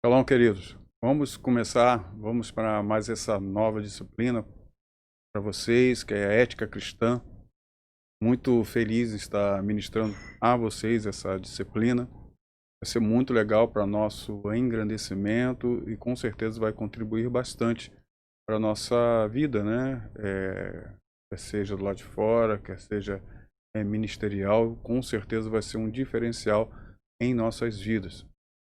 Shalom, queridos. Vamos para mais essa nova disciplina para vocês, que é a ética cristã. Muito feliz em estar ministrando a vocês essa disciplina. Vai ser muito legal para nosso engrandecimento e com certeza vai contribuir bastante para a nossa vida, né? Quer seja do lado de fora, quer seja ministerial, com certeza vai ser um diferencial em nossas vidas.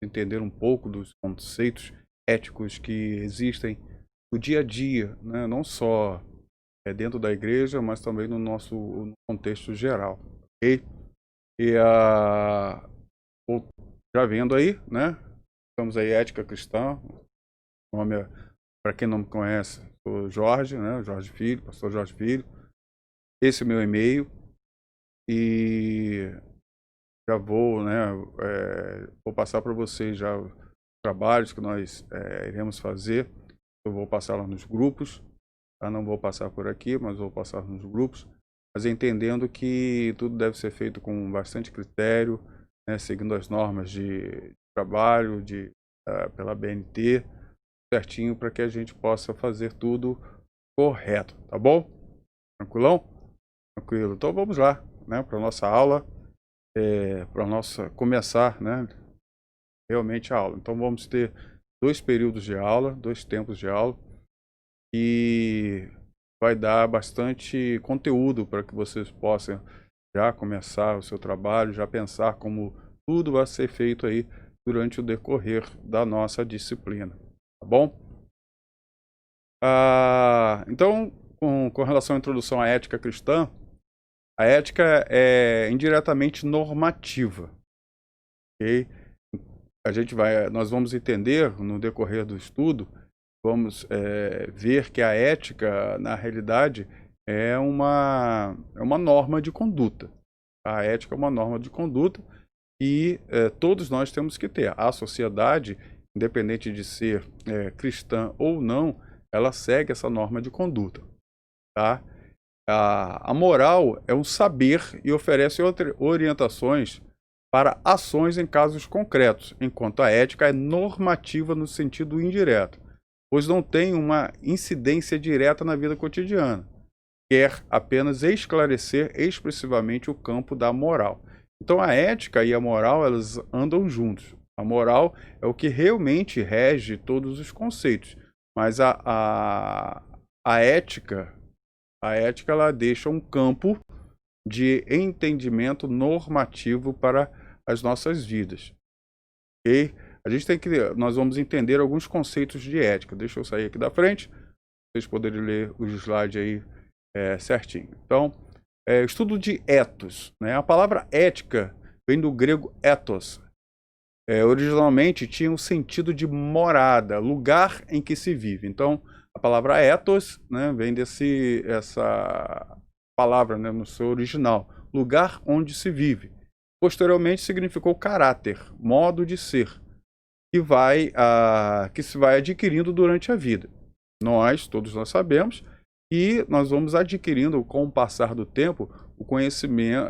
Entender um pouco dos conceitos éticos que existem no dia a dia, né? Não só dentro da igreja, mas também no contexto geral, ok? E já vendo aí, né? Estamos aí, Ética Cristã. O nome é, para quem não me conhece, sou Jorge, né? Jorge Filho, pastor Jorge Filho. Esse é o meu e-mail e já vou, né? Vou passar para vocês já os trabalhos que nós iremos fazer. Eu vou passar lá nos grupos, tá? Não vou passar por aqui, mas vou passar nos grupos, mas entendendo que tudo deve ser feito com bastante critério, né? Seguindo as normas de trabalho pela BNT, certinho, para que a gente possa fazer tudo correto, tá bom? Tranquilão? Tranquilo. Então vamos lá, né? Para nossa aula, começar, né? Realmente a aula. Então vamos ter dois períodos de aula, dois tempos de aula, e vai dar bastante conteúdo para que vocês possam já começar o seu trabalho, já pensar como tudo vai ser feito aí durante o decorrer da nossa disciplina, tá bom? Então, com relação à introdução à ética cristã, a ética é indiretamente normativa, ok? Nós vamos entender no decorrer do estudo, vamos ver que a ética, na realidade, é uma norma de conduta. A ética é uma norma de conduta e todos nós temos que ter. A sociedade, independente de ser cristã ou não, ela segue essa norma de conduta, tá? A moral é um saber e oferece orientações para ações em casos concretos, enquanto a ética é normativa no sentido indireto, pois não tem uma incidência direta na vida cotidiana. Quer apenas esclarecer expressivamente o campo da moral. Então a ética e a moral, elas andam juntos. A moral é o que realmente rege todos os conceitos, mas a ética, ela deixa um campo de entendimento normativo para as nossas vidas, ok? Nós vamos entender alguns conceitos de ética. Deixa eu sair aqui da frente, para vocês poderem ler os slides aí certinho. Então, estudo de ethos, né? A palavra ética vem do grego ethos. Originalmente tinha um sentido de morada, lugar em que se vive. Então, a palavra ethos, né, vem essa palavra, né, no seu original, lugar onde se vive. Posteriormente significou caráter, modo de ser, que se vai adquirindo durante a vida. Todos nós sabemos, e nós vamos adquirindo com o passar do tempo o conhecimento,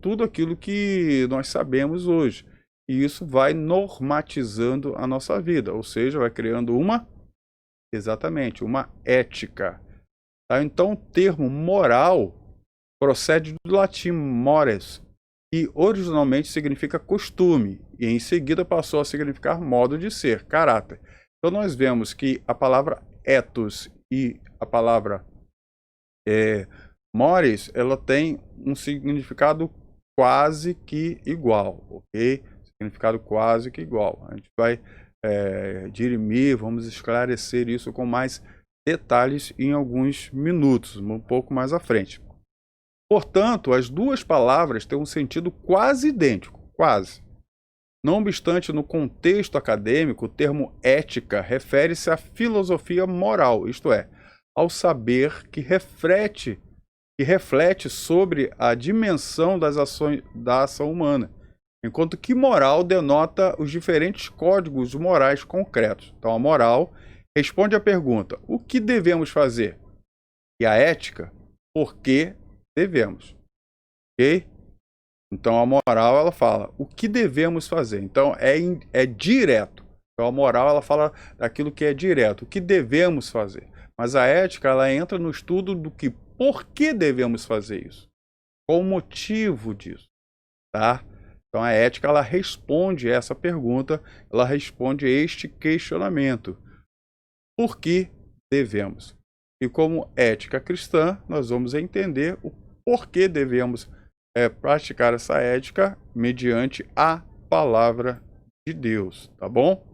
tudo aquilo que nós sabemos hoje. E isso vai normatizando a nossa vida, ou seja, vai criando uma ética. Tá? Então, o termo moral procede do latim mores, que originalmente significa costume, e em seguida passou a significar modo de ser, caráter. Então, nós vemos que a palavra ethos e a palavra mores, ela tem um significado quase que igual, ok? Significado quase que igual. A gente vai dirimir, vamos esclarecer isso com mais detalhes em alguns minutos, um pouco mais à frente. Portanto, as duas palavras têm um sentido quase idêntico, quase. Não obstante, no contexto acadêmico, o termo ética refere-se à filosofia moral, isto é, ao saber que reflete sobre a dimensão da ação humana, enquanto que moral denota os diferentes códigos morais concretos. Então, a moral responde à pergunta: o que devemos fazer? E a ética, por que devemos? Ok? Então, a moral, ela fala o que devemos fazer. Então, é direto. Então a moral ela fala daquilo que é direto, o que devemos fazer. Mas a ética ela entra no estudo do que, por que devemos fazer isso? Qual o motivo disso, tá? Então a ética ela responde essa pergunta, ela responde este questionamento. Por que devemos? E como ética cristã, nós vamos entender o porquê devemos praticar essa ética mediante a palavra de Deus, tá bom?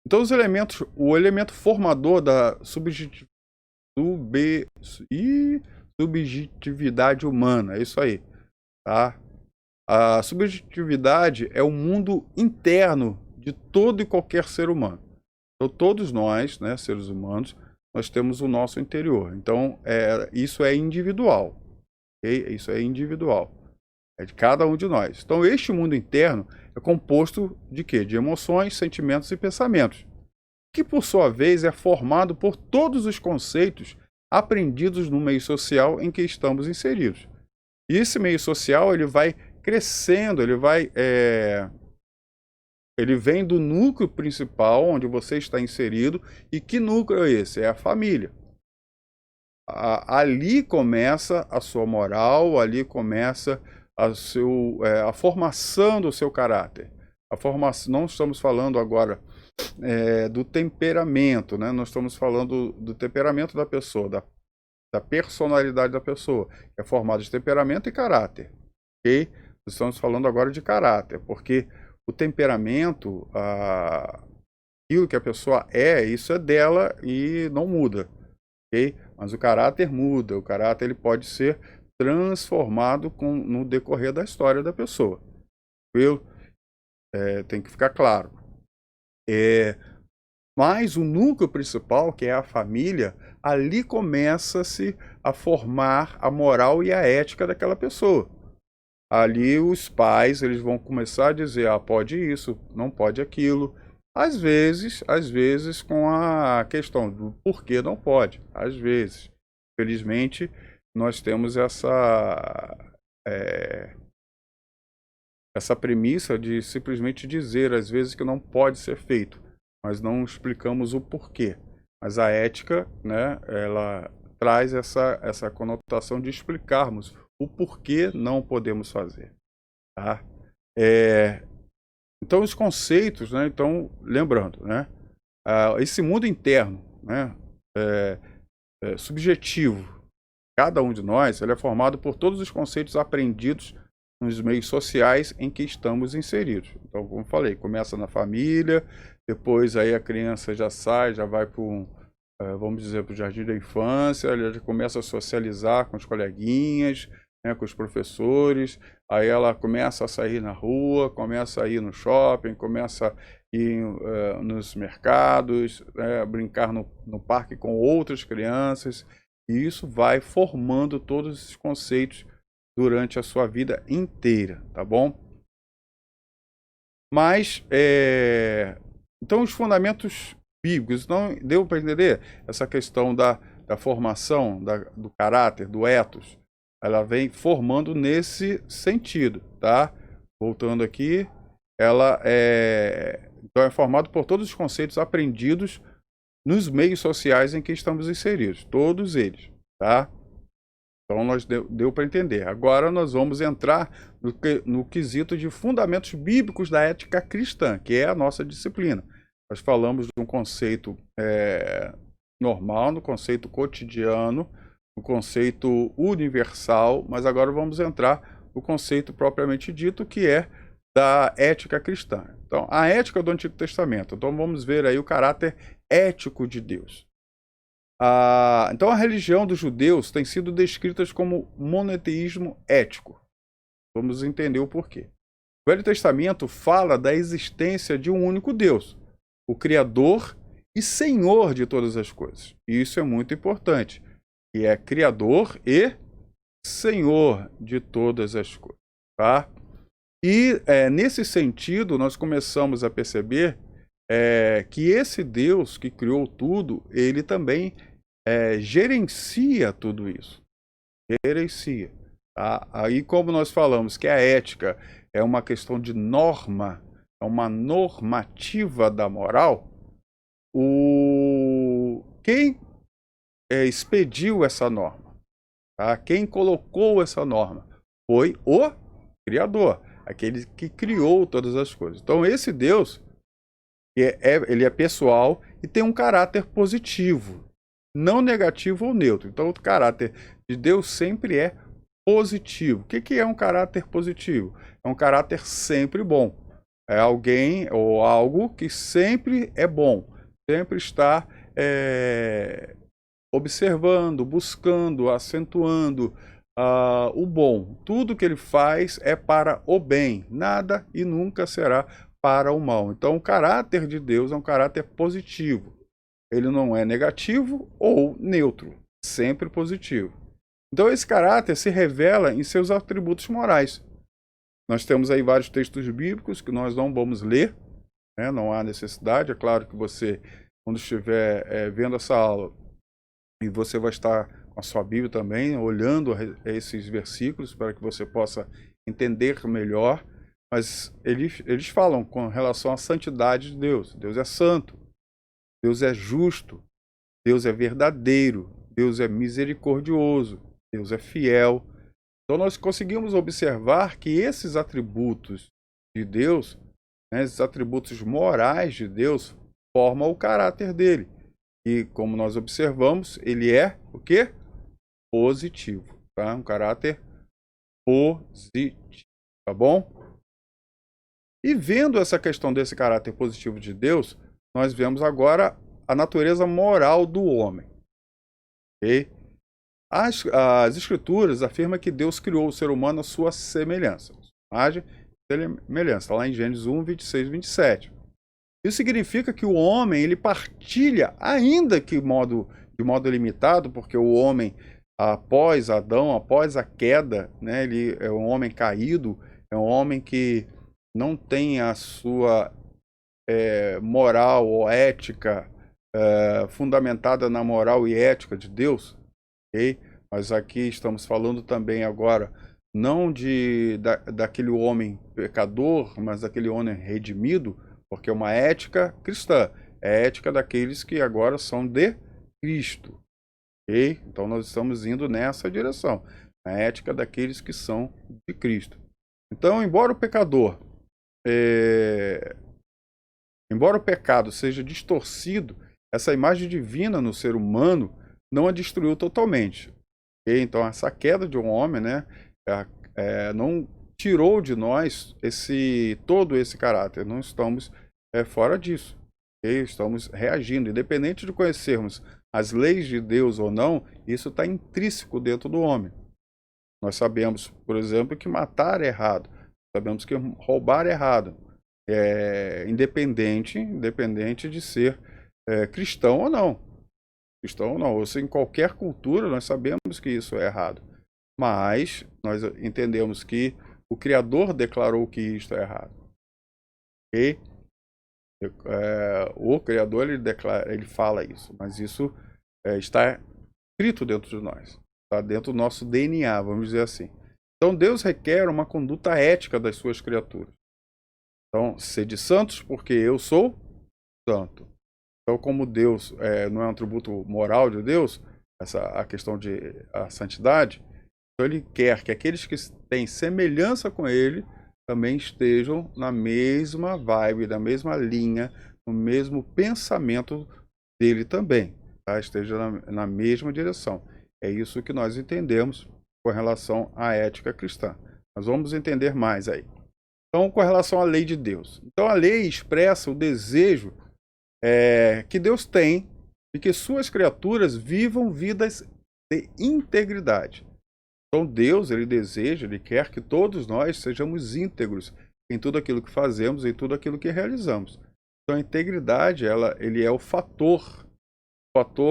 Então os elementos, o elemento formador da subjetividade humana, é isso aí, tá? A subjetividade é o mundo interno de todo e qualquer ser humano. Então todos nós, né, seres humanos, nós temos o nosso interior. Então isso é individual, ok? Isso é individual, é de cada um de nós. Então este mundo interno é composto de quê? De emoções, sentimentos e pensamentos, que por sua vez é formado por todos os conceitos aprendidos no meio social em que estamos inseridos. E esse meio social ele vai crescendo, ele vem do núcleo principal onde você está inserido. E que núcleo é esse? É a família. Ali começa a sua moral, ali começa a formação do seu caráter. Não estamos falando agora do temperamento, né? Nós estamos falando do temperamento da pessoa, da personalidade da pessoa, que é formado de temperamento e caráter, ok? Estamos falando agora de caráter, porque o temperamento, aquilo que a pessoa isso é dela e não muda, ok? Mas o caráter muda, o caráter ele pode ser transformado no decorrer da história da pessoa, viu? Tem que ficar claro. Mas o núcleo principal, que é a família, ali começa-se a formar a moral e a ética daquela pessoa. Ali os pais eles vão começar a dizer, pode isso, não pode aquilo. Às vezes com a questão do porquê não pode. Às vezes, felizmente, nós temos essa premissa de simplesmente dizer às vezes que não pode ser feito, mas não explicamos o porquê. Mas a ética, né, ela traz essa conotação de explicarmos o porquê não podemos fazer, tá? Então os conceitos, né, então lembrando, né, esse mundo interno, né, subjetivo, cada um de nós, ele é formado por todos os conceitos aprendidos nos meios sociais em que estamos inseridos. Então, como falei, começa na família, depois aí a criança já sai, já vai para vamos dizer, para o jardim da infância, ela já começa a socializar com os coleguinhas, né, com os professores, aí ela começa a sair na rua, começa a ir no shopping, começa a ir nos mercados, brincar no parque com outras crianças, e isso vai formando todos esses conceitos durante a sua vida inteira, tá bom? Mas, então os fundamentos bíblicos, não deu para entender essa questão da formação, do caráter, do ethos, ela vem formando nesse sentido, tá? Voltando aqui, então é formado por todos os conceitos aprendidos nos meios sociais em que estamos inseridos, todos eles, tá? Então deu para entender. Agora nós vamos entrar no quesito de fundamentos bíblicos da ética cristã, que é a nossa disciplina. Nós falamos de um conceito normal, no conceito cotidiano, no conceito universal, mas agora vamos entrar no conceito propriamente dito, que é da ética cristã. Então, a ética do Antigo Testamento. Então vamos ver aí o caráter ético de Deus. Então a religião dos judeus tem sido descrita como monoteísmo ético. Vamos entender o porquê. O Velho Testamento fala da existência de um único Deus, o Criador e Senhor de todas as coisas. E isso é muito importante, que é Criador e Senhor de todas as coisas, tá? E nesse sentido nós começamos a perceber que esse Deus que criou tudo, ele também gerencia tudo isso. Gerencia. Tá? Aí como nós falamos que a ética é uma questão de norma, é uma normativa da moral, quem expediu essa norma, tá? Quem colocou essa norma foi o Criador, aquele que criou todas as coisas. Então esse Deus, ele é pessoal e tem um caráter positivo, não negativo ou neutro. Então o caráter de Deus sempre é positivo. O que é um caráter positivo? É um caráter sempre bom. É alguém ou algo que sempre é bom, sempre está observando, buscando, acentuando o bom. Tudo que ele faz é para o bem, nada e nunca será para o mal. Então o caráter de Deus é um caráter positivo. Ele não é negativo ou neutro, sempre positivo. Então esse caráter se revela em seus atributos morais. Nós temos aí vários textos bíblicos que nós não vamos ler, né? Não há necessidade. É claro que você, quando estiver vendo essa aula, e você vai estar com a sua Bíblia também, olhando esses versículos para que você possa entender melhor. Mas eles falam com relação à santidade de Deus. Deus é santo, Deus é justo, Deus é verdadeiro, Deus é misericordioso, Deus é fiel. Então nós conseguimos observar que esses atributos de Deus, né, esses atributos morais de Deus, formam o caráter dele. E como nós observamos, ele é o quê? Positivo, tá? Um caráter positivo, tá bom? E vendo essa questão desse caráter positivo de Deus, nós vemos agora a natureza moral do homem. Ok? As escrituras afirmam que Deus criou o ser humano à sua semelhança. Imagem e semelhança, lá em Gênesis 1, 26 e 27. Isso significa que o homem, ele partilha, ainda que de modo limitado, porque o homem, após Adão, após a queda, né, ele é um homem caído, é um homem que não tem a sua moral ou ética fundamentada na moral e ética de Deus. Okay? Mas aqui estamos falando também agora não daquele homem pecador, mas daquele homem redimido, porque é uma ética cristã, é a ética daqueles que agora são de Cristo. Okay? Então nós estamos indo nessa direção, a ética daqueles que são de Cristo. Então, embora o pecado seja distorcido, essa imagem divina no ser humano não a destruiu totalmente. Okay? Então essa queda de um homem, né, não tirou de nós todo esse caráter. Não estamos fora disso. Okay? Estamos reagindo. Independente de conhecermos as leis de Deus ou não, isso está intrínseco dentro do homem. Nós sabemos, por exemplo, que matar é errado. Sabemos que roubar é errado. Independente de ser cristão ou não. Cristão ou não. Ou seja, em qualquer cultura nós sabemos que isso é errado. Mas nós entendemos que o Criador declarou que isto é errado. Ok? O Criador ele fala isso, mas isso está escrito dentro de nós, está dentro do nosso DNA, vamos dizer assim. Então Deus requer uma conduta ética das suas criaturas. Então, sede santos, porque eu sou santo. Então, como Deus não é um atributo moral de Deus, a questão de a santidade, então ele quer que aqueles que têm semelhança com ele também estejam na mesma vibe, na mesma linha, no mesmo pensamento dele também, tá? Esteja na mesma direção. É isso que nós entendemos com relação à ética cristã. Nós vamos entender mais aí. Então, com relação à lei de Deus. Então, a lei expressa o desejo que Deus tem de que suas criaturas vivam vidas de integridade. Então Deus, ele deseja, ele quer que todos nós sejamos íntegros em tudo aquilo que fazemos, em tudo aquilo que realizamos. Então a integridade, ele é o fator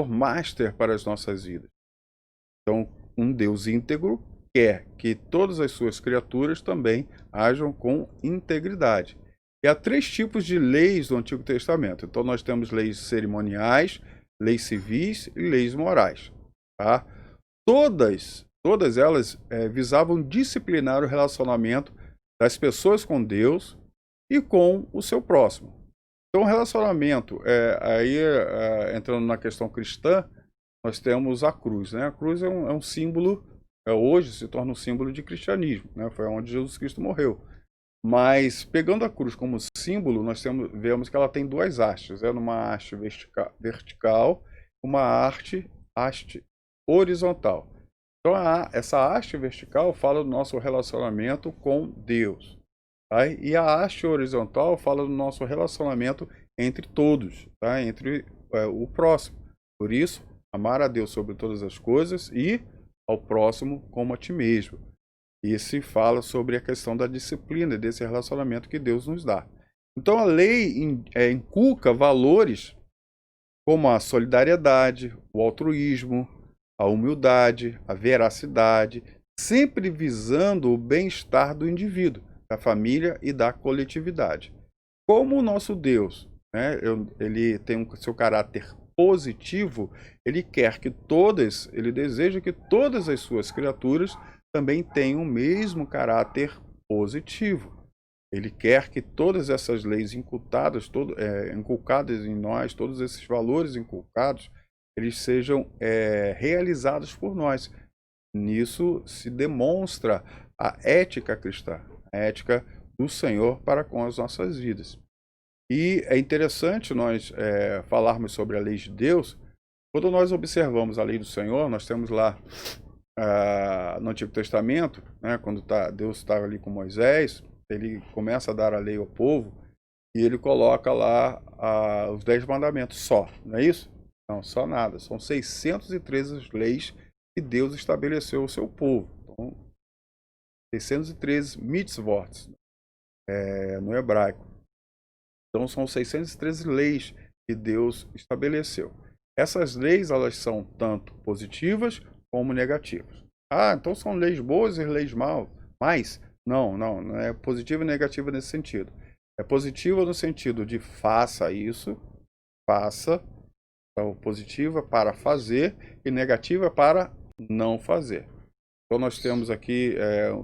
master para as nossas vidas. Então um Deus íntegro quer que todas as suas criaturas também ajam com integridade. E há 3 tipos de leis do Antigo Testamento. Então nós temos leis cerimoniais, leis civis e leis morais. Tá? Todas elas visavam disciplinar o relacionamento das pessoas com Deus e com o seu próximo. Então, o relacionamento, entrando na questão cristã, nós temos a cruz, né? A cruz é um símbolo, hoje se torna um símbolo de cristianismo, né? Foi onde Jesus Cristo morreu. Mas, pegando a cruz como símbolo, vemos que ela tem duas hastes, numa haste vertical, uma haste horizontal. Então, essa haste vertical fala do nosso relacionamento com Deus. Tá? E a haste horizontal fala do nosso relacionamento entre todos, tá? Entre o próximo. Por isso, amar a Deus sobre todas as coisas e ao próximo como a ti mesmo. E se fala sobre a questão da disciplina, desse relacionamento que Deus nos dá. Então a lei inculca valores como a solidariedade, o altruísmo, a humildade, a veracidade, sempre visando o bem-estar do indivíduo, da família e da coletividade. Como o nosso Deus, né, ele tem o seu caráter positivo, ele deseja que todas as suas criaturas também tenham o mesmo caráter positivo. Ele quer que todas essas leis inculcadas em nós, todos esses valores inculcados, eles sejam realizados por nós. Nisso se demonstra a ética cristã, a ética do Senhor para com as nossas vidas. E é interessante nós falarmos sobre a lei de Deus. Quando nós observamos a lei do Senhor, nós temos lá no Antigo Testamento, né, quando Deus estava ali com Moisés, ele começa a dar a lei ao povo e ele coloca lá os 10 mandamentos só, não é isso? Não, só nada. São 613 leis que Deus estabeleceu ao seu povo. Então, 613 mitzvot no hebraico. Então são 613 leis que Deus estabeleceu. Essas leis, elas são tanto positivas como negativas. Então são leis boas e leis mais? Não é positiva e negativa nesse sentido. É positiva no sentido de faça isso, faça. Então, positiva para fazer e negativa para não fazer. Então nós temos aqui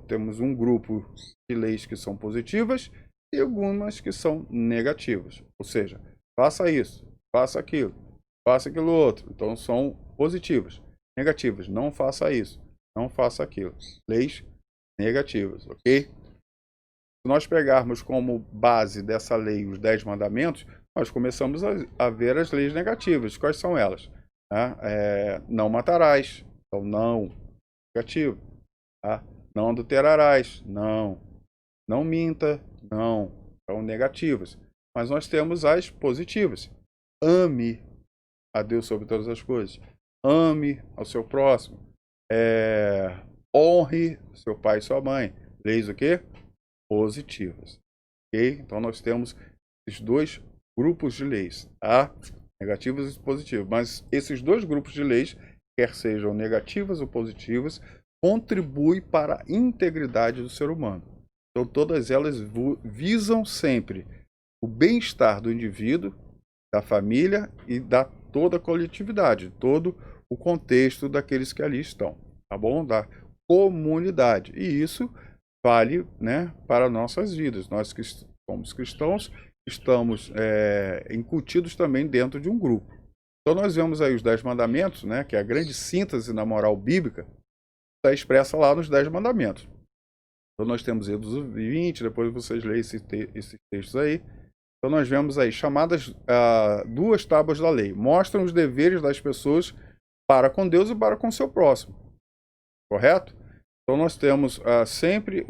temos um grupo de leis que são positivas e algumas que são negativas. Ou seja, faça isso, faça aquilo outro. Então são positivas. Negativas, não faça isso, não faça aquilo. Leis negativas, ok? Se nós pegarmos como base dessa lei os 10 mandamentos, nós começamos a ver as leis negativas. Quais são elas? Não matarás. Então, não. Negativo. Tá? Não adulterarás. Não. Não minta. Não. São negativas. Mas nós temos as positivas. Ame a Deus sobre todas as coisas. Ame ao seu próximo. Honre seu pai e sua mãe. Leis o quê? Positivas. Ok? Então nós temos esses dois grupos de leis, tá? Negativas e positivas. Mas esses dois grupos de leis, quer sejam negativas ou positivas, contribuem para a integridade do ser humano. Então todas elas visam sempre o bem-estar do indivíduo, da família e da toda a coletividade, todo o contexto daqueles que ali estão, tá bom? Da comunidade. E isso vale, né, para nossas vidas. Nós que somos cristãos, estamos incutidos também dentro de um grupo. Então nós vemos aí os 10 mandamentos, né, que é a grande síntese na moral bíblica, está expressa lá nos 10 mandamentos. Então nós temos Êxodo 20, depois vocês leem esses textos aí. Então nós vemos aí chamadas 2 tábuas da lei. Mostram os deveres das pessoas para com Deus e para com o seu próximo. Correto? Então nós temos sempre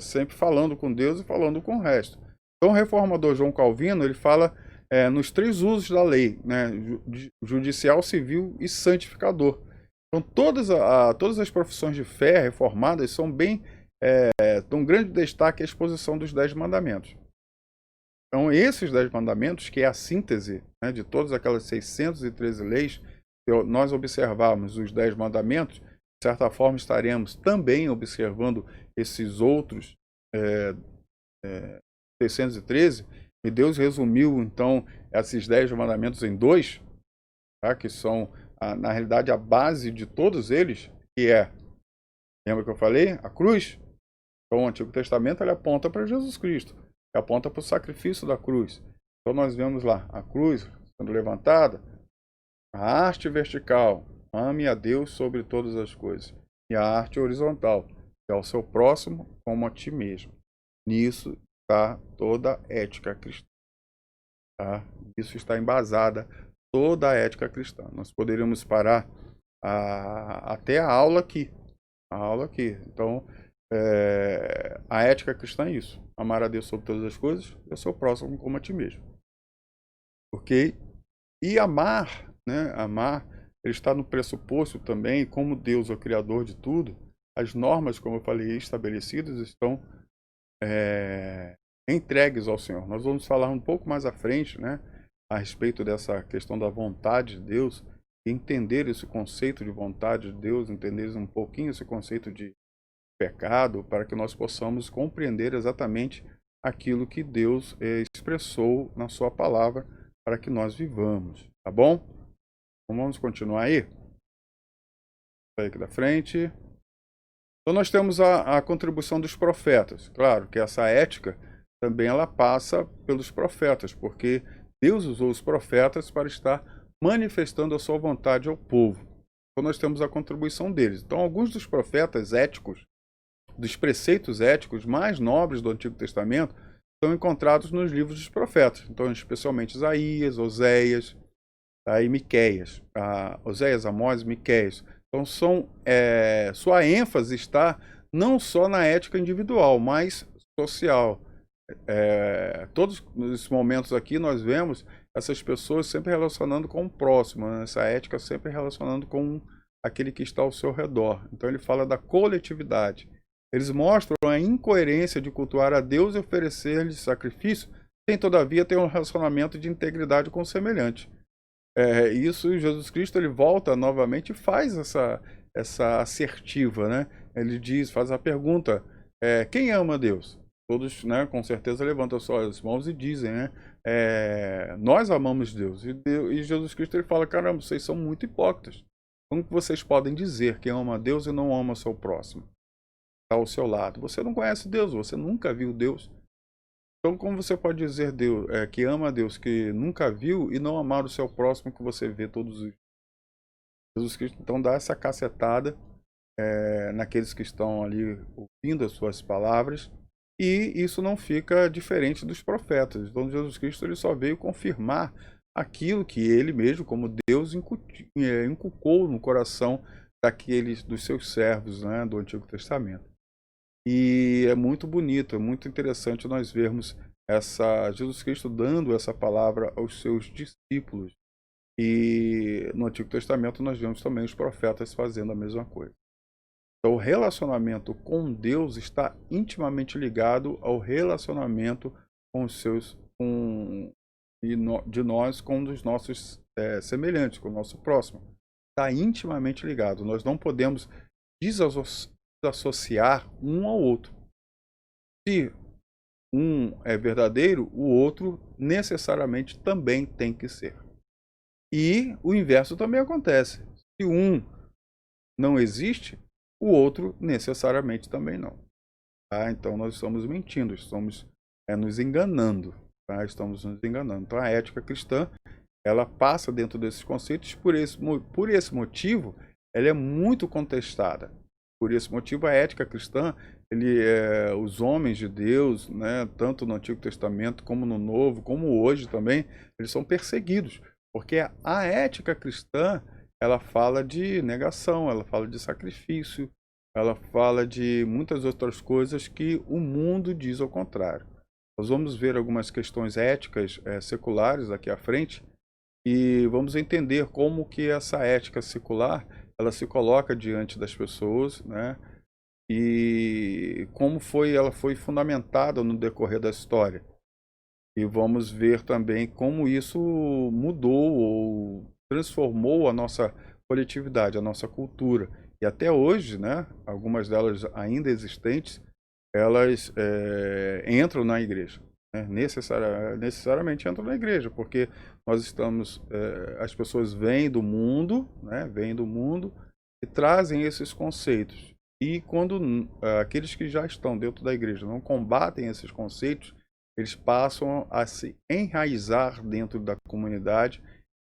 sempre falando com Deus e falando com o resto. Então o reformador João Calvino, ele fala nos 3 usos da lei, né? Judicial, civil e santificador. Então todas as profissões de fé reformadas são dão um grande destaque à exposição dos 10 mandamentos. Então esses 10 mandamentos, que é a síntese, né, de todas aquelas 613 leis, se nós observarmos os 10 mandamentos, de certa forma estaremos também observando esses outros 613, e Deus resumiu então esses 10 mandamentos em 2, tá? Que são na realidade a base de todos eles, que lembra que eu falei? A cruz. Então, o Antigo Testamento ele aponta para Jesus Cristo, aponta para o sacrifício da cruz. Então, nós vemos lá a cruz sendo levantada, a arte vertical, ame a Deus sobre todas as coisas, e a arte horizontal, que é ao seu próximo como a ti mesmo. Nisso está toda a ética cristã. Tá? Isso está embasada toda a ética cristã. Nós poderíamos parar até a aula aqui. Então, a ética cristã é isso. Amar a Deus sobre todas as coisas e o seu próximo como a ti mesmo. Ok? E amar, né? Amar, ele está no pressuposto também, como Deus é o Criador de tudo, as normas, como eu falei, estabelecidas, estão entregues ao Senhor. Nós vamos falar um pouco mais à frente, né? A respeito dessa questão da vontade de Deus, e entender esse conceito de vontade de Deus, entender um pouquinho esse conceito de pecado, para que nós possamos compreender exatamente aquilo que Deus expressou na sua palavra para que nós vivamos, tá bom? Então vamos continuar aí? Sai aqui da frente. Então nós temos a contribuição dos profetas. Claro que essa ética também ela passa pelos profetas, porque Deus usou os profetas para estar manifestando a sua vontade ao povo. Então nós temos a contribuição deles. Então alguns dos profetas éticos, dos preceitos éticos mais nobres do Antigo Testamento, estão encontrados nos livros dos profetas. Então especialmente Isaías, Oséias, e Miqueias. Oséias, Amós e Miqueias. Então sua ênfase está não só na ética individual, mas social. Todos esses momentos aqui nós vemos essas pessoas sempre relacionando com o próximo, né? Essa ética sempre relacionando com aquele que está ao seu redor. Então ele fala da coletividade. Eles mostram a incoerência de cultuar a Deus e oferecer-lhe sacrifício, sem todavia ter um relacionamento de integridade com o semelhante. Isso Jesus Cristo ele volta novamente e faz essa assertiva, né? Ele diz, faz a pergunta, quem ama Deus? Todos, né, com certeza levantam suas mãos e dizem, né? Nós amamos Deus. E Jesus Cristo ele fala, caramba, vocês são muito hipócritas. Como que vocês podem dizer que ama a Deus e não ama o seu próximo? Está ao seu lado. Você não conhece Deus, você nunca viu Deus. Então, como você pode dizer Deus, que ama a Deus que nunca viu e não amar o seu próximo que você vê todos os dias? Jesus Cristo então dá essa cacetada naqueles que estão ali ouvindo as suas palavras, e isso não fica diferente dos profetas. Então Jesus Cristo ele só veio confirmar aquilo que ele mesmo, como Deus, inculcou no coração dos seus servos, né, do Antigo Testamento. E é muito bonito, é muito interessante nós vermos Jesus Cristo dando essa palavra aos seus discípulos. E no Antigo Testamento nós vemos também os profetas fazendo a mesma coisa. Então o relacionamento com Deus está intimamente ligado ao relacionamento com de nós com os nossos semelhantes, com o nosso próximo. Está intimamente ligado. Nós não podemos desassociar um ao outro. Se um é verdadeiro, o outro necessariamente também tem que ser. E o inverso também acontece. Se um não existe, o outro necessariamente também não. Tá? Então nós estamos mentindo, estamos nos enganando. Tá? Estamos nos enganando. Então a ética cristã ela passa dentro desses conceitos, por esse motivo ela é muito contestada. Por esse motivo a ética cristã, os homens de Deus, né, tanto no Antigo Testamento como no Novo, como hoje também, eles são perseguidos. Porque a ética cristã, ela fala de negação, ela fala de sacrifício, ela fala de muitas outras coisas que o mundo diz ao contrário. Nós vamos ver algumas questões éticas seculares aqui à frente e vamos entender como que essa ética secular ela se coloca diante das pessoas, né? E como ela foi fundamentada no decorrer da história. E vamos ver também como isso mudou ou transformou a nossa coletividade, a nossa cultura. E até hoje, né, algumas delas ainda existentes, elas entram na igreja. Né? Necessariamente entram na igreja, porque nós estamos, as pessoas vêm do mundo, né, vêm do mundo e trazem esses conceitos. E quando aqueles que já estão dentro da igreja não combatem esses conceitos, eles passam a se enraizar dentro da comunidade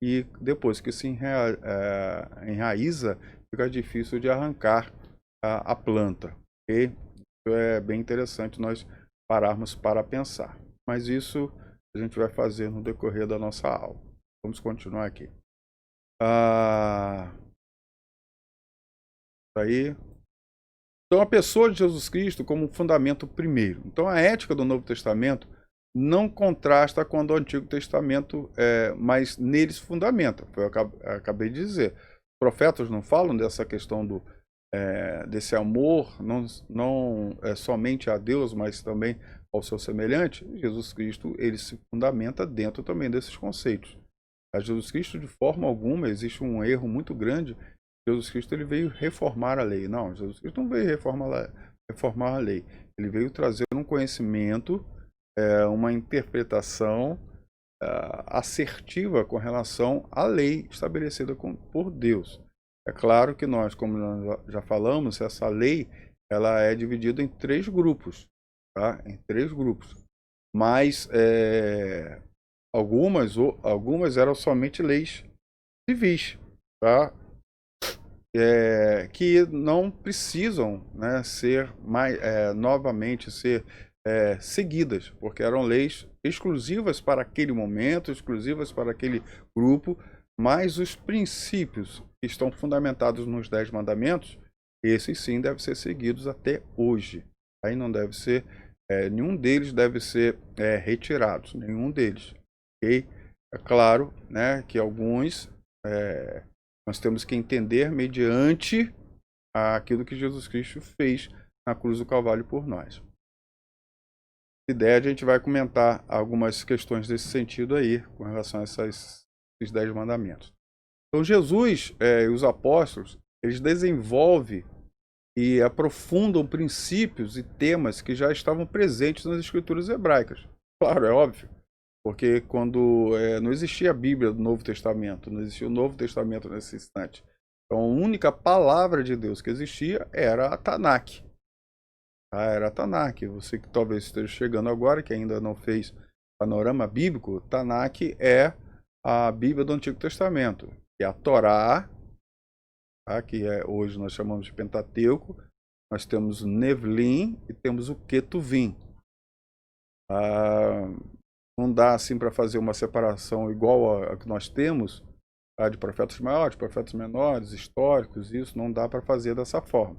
e depois que se enraiza, fica difícil de arrancar a planta. Ok? Isso é bem interessante nós pararmos para pensar. Mas isso a gente vai fazer no decorrer da nossa aula. Vamos continuar aqui. Aí. Então, a pessoa de Jesus Cristo como fundamento primeiro. Então, a ética do Novo Testamento não contrasta com a do Antigo Testamento, mas neles fundamenta. Foi o que eu acabei de dizer. Os profetas não falam dessa questão desse amor, não somente a Deus, mas também ao seu semelhante. Jesus Cristo, ele se fundamenta dentro também desses conceitos. A Jesus Cristo, de forma alguma, existe um erro muito grande. Jesus Cristo, ele veio reformar a lei. Não, Jesus Cristo não veio reformar a lei. Ele veio trazer um conhecimento, uma interpretação assertiva com relação à lei estabelecida por Deus. É claro que nós, como nós já falamos, essa lei ela é dividida em 3 grupos, tá? Em 3 grupos. Mas algumas eram somente leis civis, tá? Que não precisam, né, ser novamente ser seguidas, porque eram leis exclusivas para aquele momento, exclusivas para aquele grupo, mas os princípios que estão fundamentados nos 10 mandamentos, esses sim devem ser seguidos até hoje. Aí não deve ser, nenhum deles deve ser retirado, nenhum deles. Ok? É claro, né, que alguns nós temos que entender mediante aquilo que Jesus Cristo fez na cruz do Calvário por nós. Se der, a gente vai comentar algumas questões desse sentido aí, com relação a esses 10 mandamentos. Então, Jesus e os apóstolos, eles desenvolvem e aprofundam princípios e temas que já estavam presentes nas escrituras hebraicas. Claro, é óbvio. Porque quando não existia a Bíblia do Novo Testamento, não existia o Novo Testamento nesse instante. Então a única palavra de Deus que existia era a Tanakh. Era a Tanakh. Você que talvez esteja chegando agora, que ainda não fez panorama bíblico, Tanakh é a Bíblia do Antigo Testamento. Que é a Torá, tá? Que hoje nós chamamos de Pentateuco. Nós temos o Nevlim e temos o Ketuvim. Não dá assim para fazer uma separação igual a que nós temos, tá? De profetas maiores, profetas menores, históricos, isso não dá para fazer dessa forma.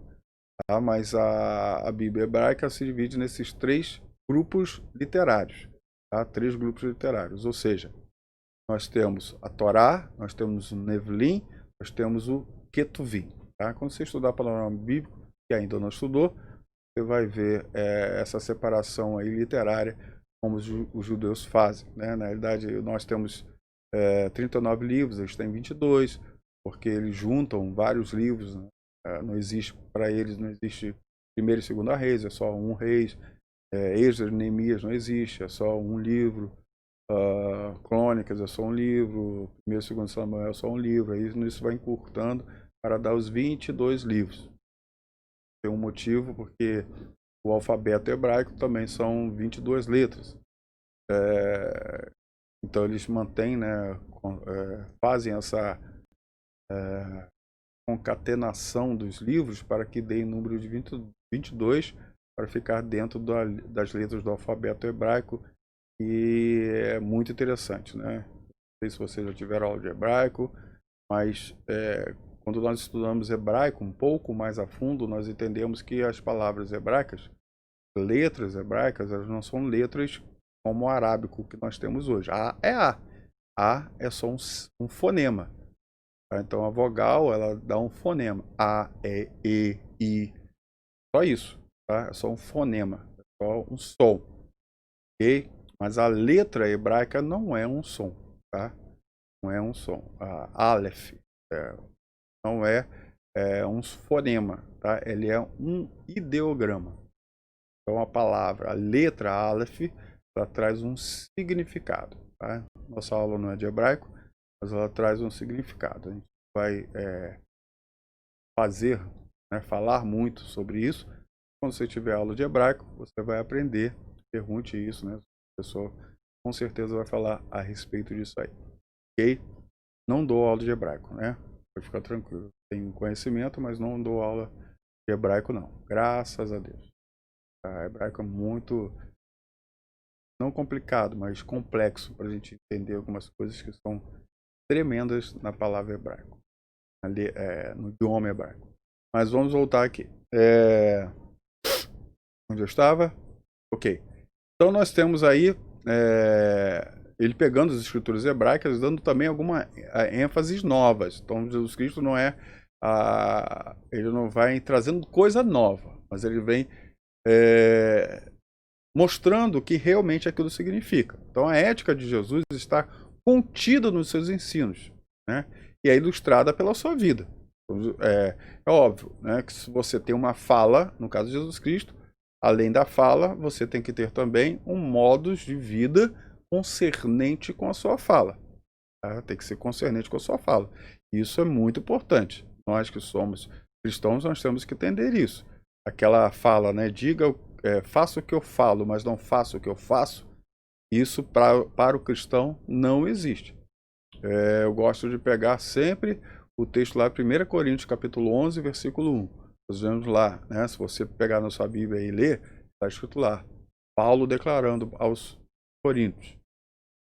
Tá? Mas a Bíblia hebraica se divide nesses 3 grupos literários. Tá? 3 grupos literários, ou seja, nós temos a Torá, nós temos o Nevlim, nós temos o Ketuvim. Tá? Quando você estudar o panorama bíblico, que ainda não estudou, você vai ver essa separação aí literária, como os judeus fazem, né? Na realidade, nós temos 39 livros, eles têm 22, porque eles juntam vários livros, né? Não existe, para eles, não existe primeiro e segunda reis, é só um reis. Êxodo e Neemias não existe, é só um livro. Crônicas é só um livro, primeiro e segundo Samuel é só um livro. Aí isso vai encurtando para dar os 22 livros. Tem um motivo, porque o alfabeto hebraico também são 22 letras. Então eles mantêm, né, fazem essa concatenação dos livros para que dê número de 22 para ficar dentro das letras do alfabeto hebraico, e é muito interessante, né? Não sei se vocês já tiveram aula de hebraico, mas quando nós estudamos hebraico um pouco mais a fundo, nós entendemos que as palavras hebraicas, letras hebraicas, elas não são letras como o arábico que nós temos hoje. A é A. A é só um fonema. Tá? Então a vogal, ela dá um fonema. A, E, I. Só isso. Tá? É só um fonema. É só um som. Ok? Mas a letra hebraica não é um som. Tá? Não é um som. A Aleph não é um fonema. Tá? Ele é um ideograma. Então a palavra, a letra Aleph, ela traz um significado. Tá? Nossa aula não é de hebraico, mas ela traz um significado. A gente vai fazer, né, falar muito sobre isso. Quando você tiver aula de hebraico, você vai aprender. Pergunte isso, né? A pessoa com certeza vai falar a respeito disso aí. Ok? Não dou aula de hebraico, né? Pode ficar tranquilo. Tenho conhecimento, mas não dou aula de hebraico, não. Graças a Deus. A hebraico é muito, não complicado, mas complexo para a gente entender algumas coisas que são tremendas na palavra hebraico, ali, no idioma hebraico. Mas vamos voltar aqui. Onde eu estava? Ok. Então nós temos aí ele pegando as escrituras hebraicas, dando também alguma ênfases novas. Então Jesus Cristo não é ele não vai trazendo coisa nova, mas ele vem mostrando o que realmente aquilo significa. Então a ética de Jesus está contida nos seus ensinos, né? E é ilustrada pela sua vida. É óbvio, né, que se você tem uma fala, no caso de Jesus Cristo, além da fala, você tem que ter também um modus de vida concernente com a sua fala. Tá? Tem que ser concernente com a sua fala. Isso é muito importante. Nós que somos cristãos, nós temos que entender isso. Aquela fala, né, faça o que eu falo, mas não faça o que eu faço, isso para o cristão não existe. Eu gosto de pegar sempre o texto lá, 1 Coríntios capítulo 11, versículo 1. Nós vemos lá, né, se você pegar na sua Bíblia e ler, está escrito lá, Paulo declarando aos Coríntios: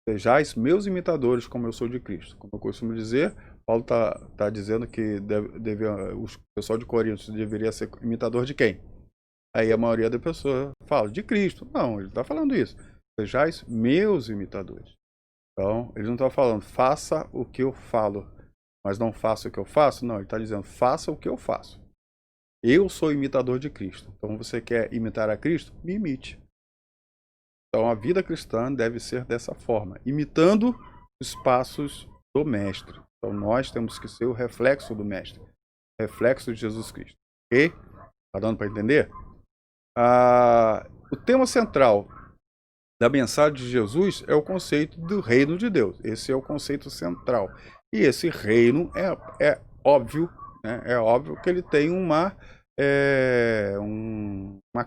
sejais meus imitadores como eu sou de Cristo. Como eu costumo dizer, Paulo tá dizendo que o pessoal de Coríntios deveria ser imitador de quem? Aí a maioria da pessoa fala, de Cristo. Não, ele está falando isso. Sejais meus imitadores. Então, ele não está falando, faça o que eu falo, mas não faça o que eu faço. Não, ele está dizendo, faça o que eu faço. Eu sou imitador de Cristo. Então, você quer imitar a Cristo? Me imite. Então, a vida cristã deve ser dessa forma, imitando os passos do Mestre. Então, nós temos que ser o reflexo do Mestre, reflexo de Jesus Cristo. Ok? Está dando para entender? O tema central da mensagem de Jesus é o conceito do reino de Deus. Esse é o conceito central. E esse reino é óbvio, né? É óbvio que ele tem uma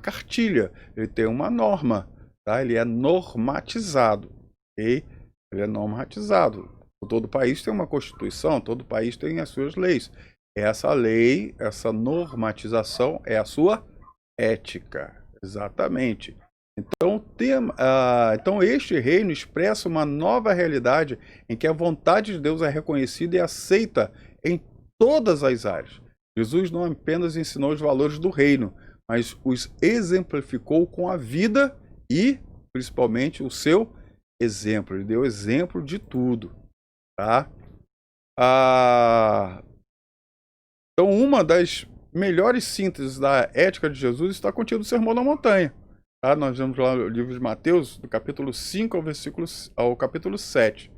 cartilha, ele tem uma norma, tá? Ele é normatizado, ok? Ele é normatizado. Todo país tem uma constituição, todo país tem as suas leis. Essa lei, essa normatização é a sua ética, exatamente. Então este reino expressa uma nova realidade em que a vontade de Deus é reconhecida e aceita em todas as áreas. Jesus não apenas ensinou os valores do reino, mas os exemplificou com a vida e, principalmente, o seu exemplo. Ele deu exemplo de tudo, tá? Então, uma das melhores sínteses da ética de Jesus está contida no Sermão da Montanha. Tá? Nós vemos lá no livro de Mateus, do capítulo 5 ao capítulo 7.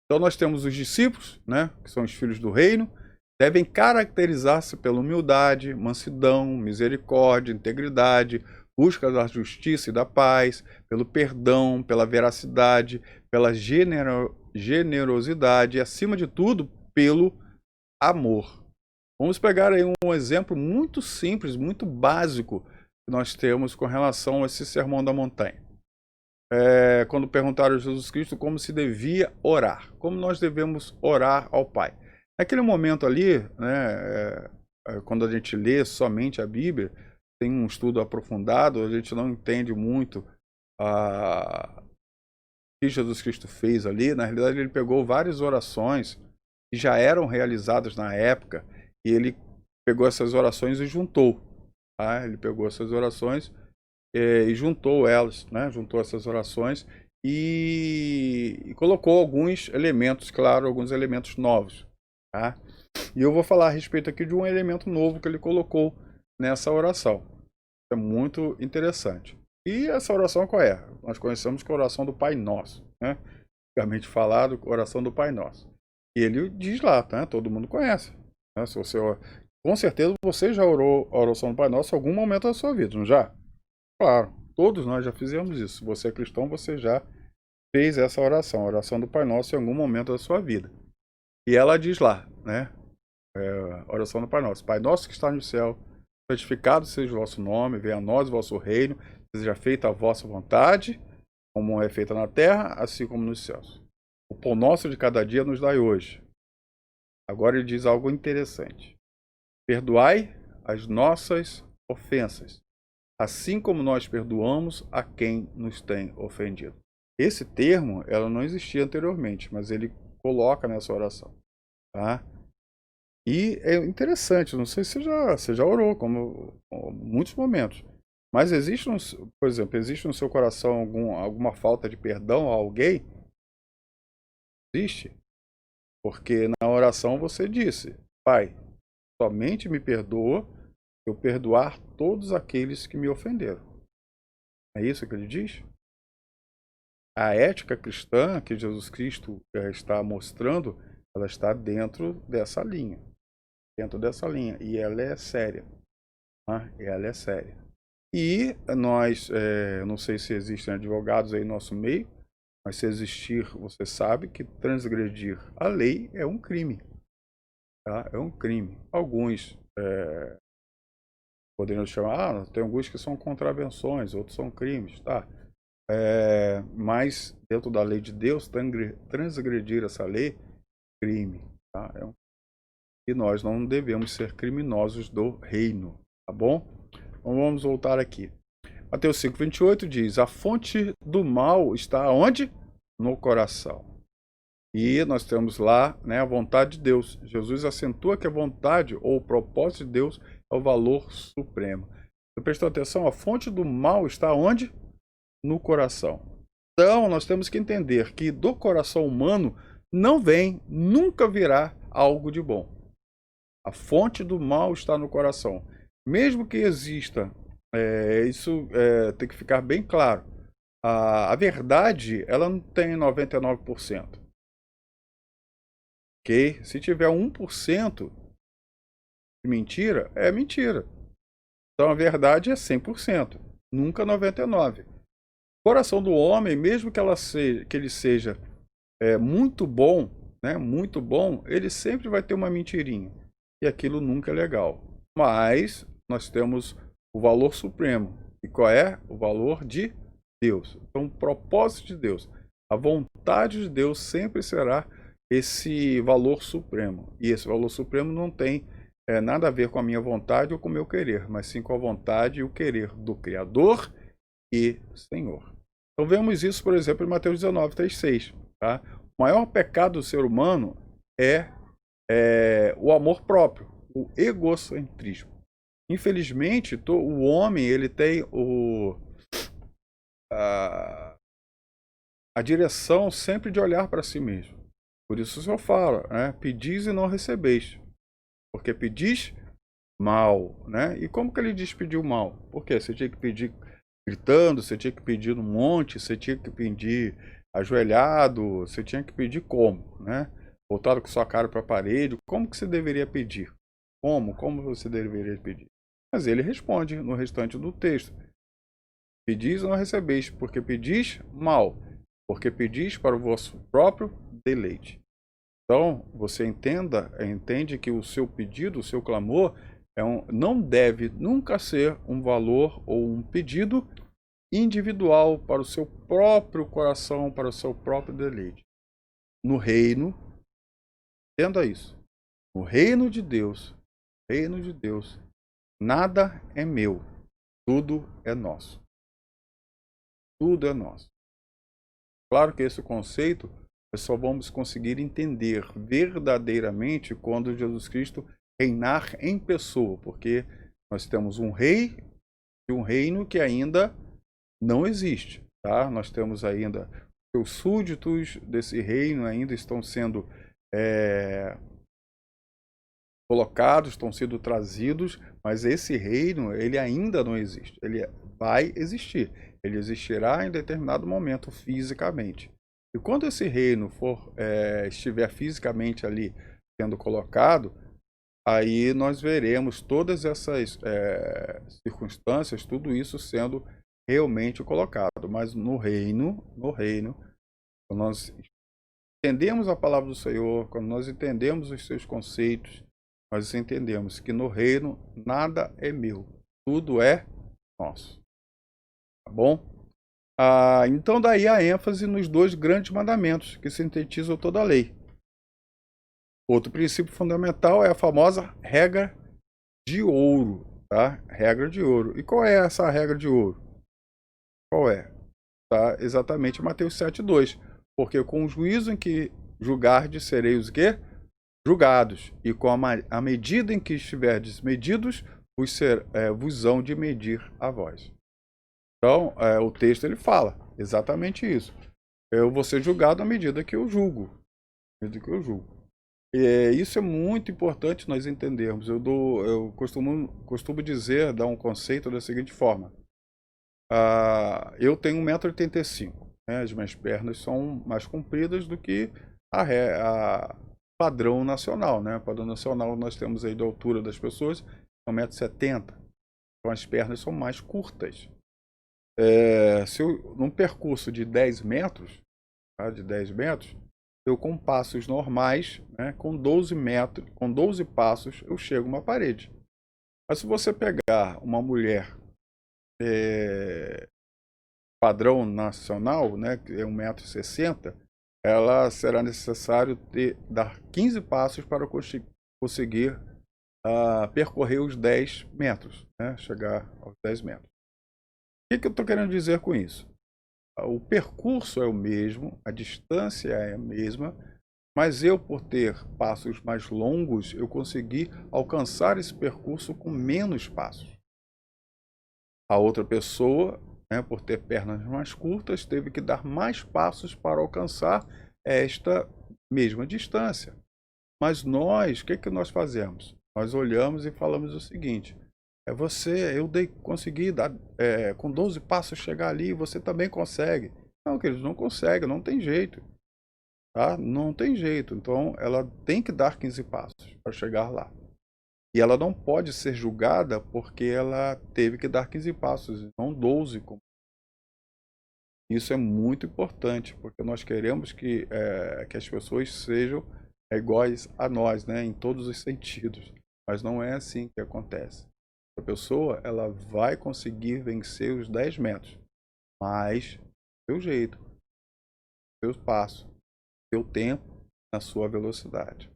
Então nós temos os discípulos, né, que são os filhos do reino, devem caracterizar-se pela humildade, mansidão, misericórdia, integridade, busca da justiça e da paz, pelo perdão, pela veracidade, pela generosidade e, acima de tudo, pelo amor. Vamos pegar aí um exemplo muito simples, muito básico que nós temos com relação a esse Sermão da Montanha. Quando perguntaram a Jesus Cristo como se devia orar, como nós devemos orar ao Pai. Naquele momento ali, né, quando a gente lê somente a Bíblia, tem um estudo aprofundado, a gente não entende muito o que Jesus Cristo fez ali. Na realidade, ele pegou várias orações que já eram realizadas na época e ele pegou essas orações e juntou. Tá? Ele pegou essas orações e juntou elas, né? Juntou essas orações e colocou alguns elementos, claro, alguns elementos novos. Tá? E eu vou falar a respeito aqui de um elemento novo que ele colocou nessa oração. É muito interessante. E essa oração qual é? Nós conhecemos que a oração do Pai Nosso, né? Antigamente falado, oração do Pai Nosso. E ele diz lá, tá? Todo mundo conhece. Né? Se você, com certeza você já orou a oração do Pai Nosso em algum momento da sua vida, não já? Claro, todos nós já fizemos isso. Se você é cristão, você já fez essa oração, a oração do Pai Nosso em algum momento da sua vida. E ela diz lá, né? Oração do Pai Nosso. Pai nosso que está no céu, santificado seja o vosso nome, venha a nós o vosso reino, seja feita a vossa vontade, como é feita na terra, assim como nos céus. O pão nosso de cada dia nos dai hoje. Agora ele diz algo interessante. Perdoai as nossas ofensas, assim como nós perdoamos a quem nos tem ofendido. Esse termo, ela não existia anteriormente, mas ele coloca nessa oração, tá? E é interessante, não sei se você já orou, como muitos momentos, mas existe, por exemplo, existe no seu coração alguma falta de perdão a alguém? Existe? Porque na oração você disse, Pai, somente me perdoa eu perdoar todos aqueles que me ofenderam. É isso que ele diz? A ética cristã que Jesus Cristo está mostrando, ela está dentro dessa linha. Dentro dessa linha. E ela é séria. Tá? Ela é séria. E nós, não sei se existem advogados aí no nosso meio, mas se existir, você sabe que transgredir a lei é um crime. Tá? É um crime. Alguns poderiam chamar, tem alguns que são contravenções, outros são crimes, tá? Mas dentro da lei de Deus, transgredir essa lei é crime, tá? E nós não devemos ser criminosos do reino, tá bom? Então vamos voltar aqui. Mateus 5:28 diz: a fonte do mal está onde? No coração. E nós temos lá, né, a vontade de Deus. Jesus acentua que a vontade ou o propósito de Deus é o valor supremo. Você prestou atenção? A fonte do mal está onde? No coração. Então, nós temos que entender que do coração humano não vem, nunca virá algo de bom. A fonte do mal está no coração. Mesmo que exista, isso tem que ficar bem claro. A verdade, ela não tem 99%. Ok? Se tiver 1% de mentira, é mentira. Então a verdade é 100%, nunca 99%. O coração do homem, mesmo que ele seja muito bom, né, muito bom, ele sempre vai ter uma mentirinha. E aquilo nunca é legal. Mas nós temos o valor supremo. E qual é? O valor de Deus. Então, o propósito de Deus. A vontade de Deus sempre será esse valor supremo. E esse valor supremo não tem nada a ver com a minha vontade ou com o meu querer, mas sim com a vontade e o querer do Criador e Senhor. Então vemos isso, por exemplo, em Mateus 19:3-6. Tá? O maior pecado do ser humano é o amor próprio, o egocentrismo. Infelizmente, o homem ele tem a direção sempre de olhar para si mesmo. Por isso o Senhor fala, né? Pedis e não recebeis, porque pedis mal, né? E como que ele diz pedir o mal? Porque você tinha que pedir gritando, você tinha que pedir no monte, você tinha que pedir ajoelhado, você tinha que pedir como, né? Voltado com sua cara para a parede. Como que você deveria pedir? Como você deveria pedir? Mas ele responde no restante do texto: pedis e não recebeis, porque pedis mal, porque pedis para o vosso próprio deleite. Então, você entende que o seu pedido, o seu clamor, não deve nunca ser um valor ou um pedido individual para o seu próprio coração, para o seu próprio deleite. No reino, entenda isso. No reino de Deus, nada é meu, tudo é nosso. Tudo é nosso. Claro que esse conceito nós só vamos conseguir entender verdadeiramente quando Jesus Cristo reinar em pessoa, porque nós temos um rei e um reino que ainda não existe, tá? Nós temos ainda os súditos desse reino ainda estão sendo colocados, estão sendo trazidos, mas esse reino ele ainda não existe. Ele vai existir. Ele existirá em determinado momento fisicamente. E quando esse reino estiver fisicamente ali sendo colocado, aí nós veremos todas essas circunstâncias, tudo isso sendo realmente colocado. Mas no reino, quando nós entendemos a palavra do Senhor, quando nós entendemos os seus conceitos, nós entendemos que no reino nada é meu, tudo é nosso. Tá bom? Então daí a ênfase nos 2 grandes mandamentos que sintetizam toda a lei. Outro princípio fundamental é a famosa regra de ouro, tá? Regra de ouro. E qual é essa regra de ouro? Qual é? Tá? Exatamente Mateus 7:2. Porque com o juízo em que julgardes, sereis os quê? Julgados. E com a medida em que estiverdes medidos, vos hão de medir a vós. Então, o texto ele fala exatamente isso. Eu vou ser julgado à medida que eu julgo. À medida que eu julgo. Isso é muito importante nós entendermos. Eu costumo dizer, dar um conceito da seguinte forma. Eu tenho 1,85 m. Né? As minhas pernas são mais compridas do que a padrão nacional. Né? Padrão nacional nós temos aí da altura das pessoas, 1,70 m. Então as pernas são mais curtas. Se eu, num percurso de 10 metros, tá? De 10 metros, eu com passos normais, né? Com 12 passos, eu chego a uma parede. Mas se você pegar uma mulher padrão nacional, né, que é 1,60 m, ela será necessário dar 15 passos para conseguir percorrer os 10 metros, né, chegar aos 10 metros. O que eu estou querendo dizer com isso? O percurso é o mesmo, a distância é a mesma, mas eu, por ter passos mais longos, eu consegui alcançar esse percurso com menos passos. A outra pessoa, né, por ter pernas mais curtas, teve que dar mais passos para alcançar esta mesma distância. Mas nós, o que nós fazemos? Nós olhamos e falamos o seguinte: eu consegui dar, com 12 passos chegar ali, você também consegue. Não, queridos, não consegue, não tem jeito. Tá? Não tem jeito. Então, ela tem que dar 15 passos para chegar lá. E ela não pode ser julgada porque ela teve que dar 15 passos, não 12. Isso é muito importante, porque nós queremos que as pessoas sejam iguais a nós, né, em todos os sentidos. Mas não é assim que acontece. A pessoa ela vai conseguir vencer os 10 metros, mas seu jeito, seus passos, seu tempo, na sua velocidade.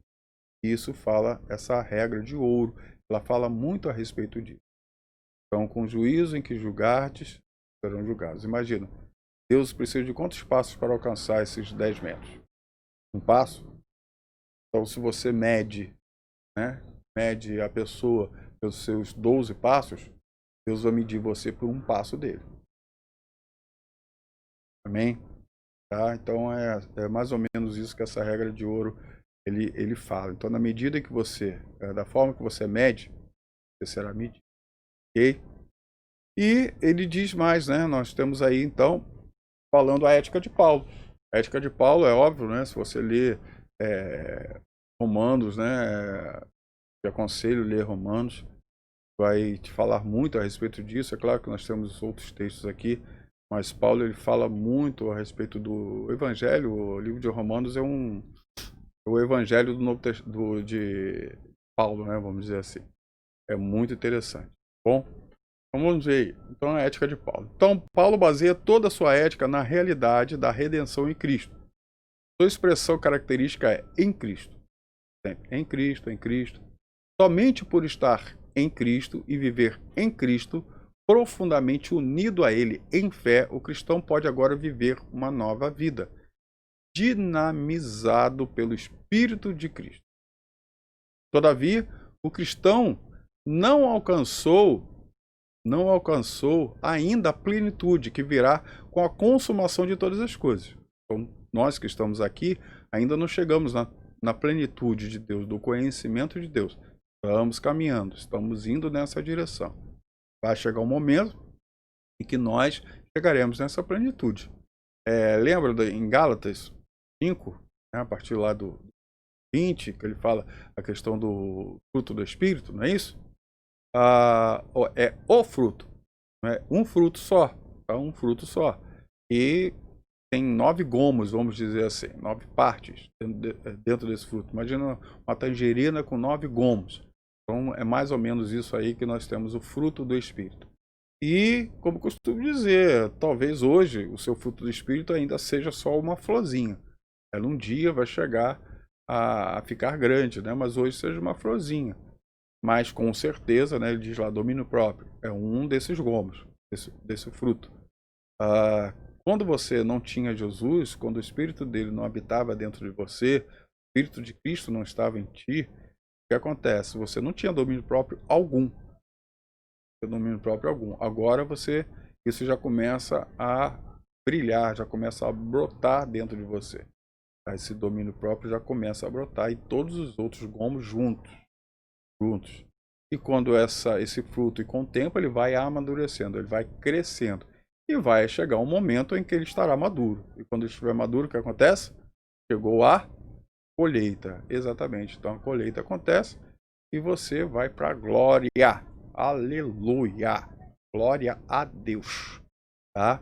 Isso fala, essa regra de ouro, ela fala muito a respeito disso. Então, com o juízo em que julgardes, serão julgados. Imagina, Deus precisa de quantos passos para alcançar esses 10 metros? Um passo? Então, se você mede, né, mede a pessoa pelos seus 12 passos, Deus vai medir você por um passo dele. Amém? Tá? Então, é mais ou menos isso que essa regra de ouro ele fala. Então, na medida que você, da forma que você mede, você será medido. Ok? E ele diz mais, né? Nós temos aí, então, falando a ética de Paulo. A ética de Paulo é óbvio, né? Se você ler Romanos, né? Eu aconselho ler Romanos. Vai te falar muito a respeito disso. É claro que nós temos outros textos aqui, mas Paulo ele fala muito a respeito do Evangelho. O livro de Romanos é o Evangelho do Novo de Paulo, né? Vamos dizer assim. É muito interessante. Bom, vamos ver. Então, a ética de Paulo. Então, Paulo baseia toda a sua ética na realidade da redenção em Cristo. Sua expressão característica é em Cristo. Sempre em Cristo, em Cristo. Somente por estar em Cristo e viver em Cristo, profundamente unido a Ele em fé, o cristão pode agora viver uma nova vida, dinamizado pelo Espírito de Cristo. Todavia, o cristão não alcançou ainda a plenitude que virá com a consumação de todas as coisas. Então, nós que estamos aqui ainda não chegamos na plenitude de Deus, do conhecimento de Deus. Estamos caminhando, estamos indo nessa direção. Vai chegar um momento em que nós chegaremos nessa plenitude. Lembra em Gálatas 5, né, a partir lá do 20, que ele fala a questão do fruto do Espírito, não é isso? É o fruto, né? Um fruto só, tá? Um fruto só. E tem 9 gomos, vamos dizer assim, 9 partes dentro desse fruto. Imagina uma tangerina com 9 gomos. Então é mais ou menos isso aí que nós temos o fruto do Espírito. E, como costumo dizer, talvez hoje o seu fruto do Espírito ainda seja só uma florzinha. Ela um dia vai chegar a ficar grande, né? Mas hoje seja uma florzinha. Mas com certeza, né, ele diz lá, domínio próprio, é um desses gomos, desse fruto. Quando você não tinha Jesus, quando o Espírito dele não habitava dentro de você, o Espírito de Cristo não estava em ti, o que acontece? Você não tinha domínio próprio algum. Domínio próprio algum. Agora isso já começa a brilhar, já começa a brotar dentro de você. Esse domínio próprio já começa a brotar e todos os outros gomos juntos. E quando esse fruto, e com o tempo, ele vai amadurecendo, ele vai crescendo. E vai chegar um momento em que ele estará maduro. E quando ele estiver maduro, o que acontece? Chegou a colheita. Exatamente. Então a colheita acontece e você vai para a glória. Aleluia! Glória a Deus. Tá?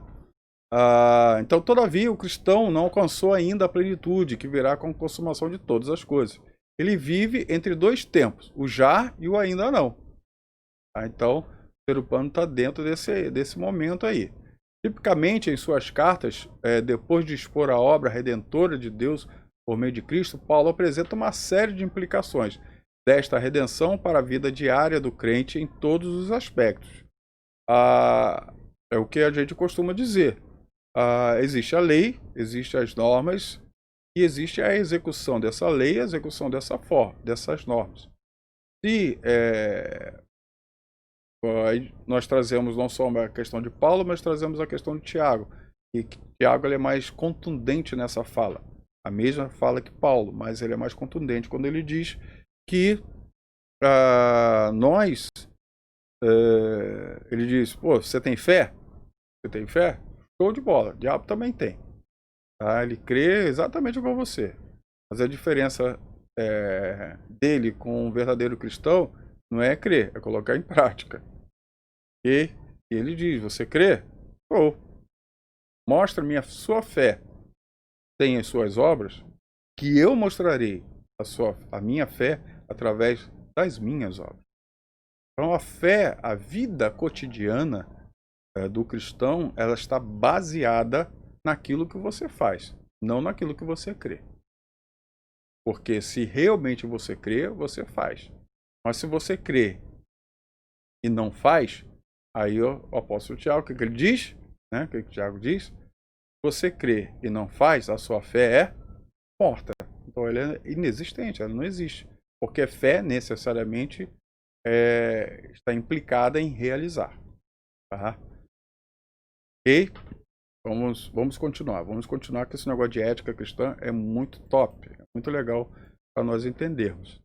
Então, todavia, o cristão não alcançou ainda a plenitude, que virá com a consumação de todas as coisas. Ele vive entre dois tempos, o já e o ainda não. Tá? Então, o ser humano está dentro desse momento aí. Tipicamente, em suas cartas, depois de expor a obra redentora de Deus por meio de Cristo, Paulo apresenta uma série de implicações desta redenção para a vida diária do crente em todos os aspectos. É o que a gente costuma dizer. Existe a lei, existem as normas e existe a execução dessa lei e a execução dessas normas. Se nós trazemos não só a questão de Paulo, mas trazemos a questão de Tiago. E Tiago ele é mais contundente nessa fala. A mesma fala que Paulo, mas ele é mais contundente quando ele diz que nós... ele diz, pô, você tem fé? Você tem fé? Show de bola. O diabo também tem. Tá? Ele crê exatamente como você. Mas a diferença dele com um verdadeiro cristão não é crer, é colocar em prática. E ele diz, você crê? Show. Mostra-me a sua fé. Tem as suas obras, que eu mostrarei a minha fé através das minhas obras. Então a fé, a vida cotidiana do cristão, ela está baseada naquilo que você faz, não naquilo que você crê. Porque se realmente você crê, você faz. Mas se você crê e não faz, aí o apóstolo Tiago, o que ele diz? Né? O que Tiago diz? Você crê e não faz, a sua fé é morta. Então ela é inexistente, ela não existe. Porque fé necessariamente está implicada em realizar. Tá? Ok? Vamos continuar. Vamos continuar, que esse negócio de ética cristã é muito top. É muito legal para nós entendermos.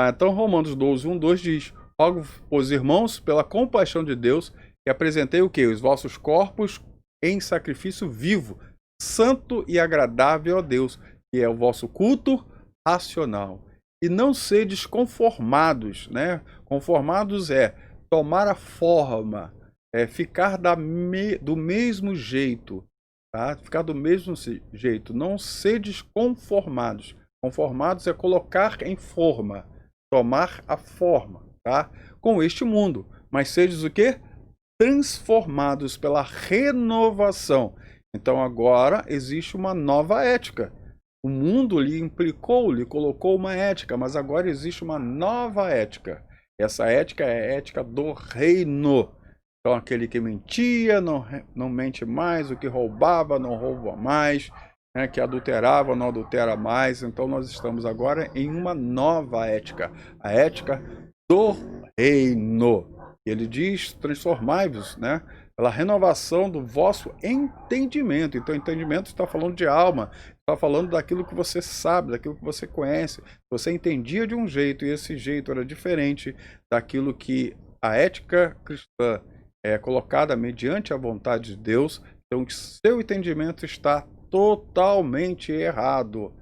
Então, Romanos 12, 1, 2 diz: rogo os irmãos, pela compaixão de Deus, que apresentei o quê? Os vossos corpos em sacrifício vivo, santo e agradável a Deus, que é o vosso culto racional. E não sedes conformados, né? Conformados é tomar a forma, ficar do mesmo jeito, tá? Ficar do mesmo jeito. Não sedes conformados. Conformados é colocar em forma, tomar a forma, tá? Com este mundo. Mas sedes o quê? Transformados pela renovação. Então agora existe uma nova ética. O mundo lhe colocou uma ética, mas agora existe uma nova ética. Essa ética é a ética do reino. Então aquele que mentia não mente mais, o que roubava não rouba mais, né? Que adulterava não adultera mais. Então nós estamos agora em uma nova ética, a ética do reino. E ele diz, transformai-vos, né, pela renovação do vosso entendimento. Então entendimento está falando de alma, está falando daquilo que você sabe, daquilo que você conhece. Você entendia de um jeito e esse jeito era diferente daquilo que a ética cristã é colocada mediante a vontade de Deus. Então seu entendimento está totalmente errado.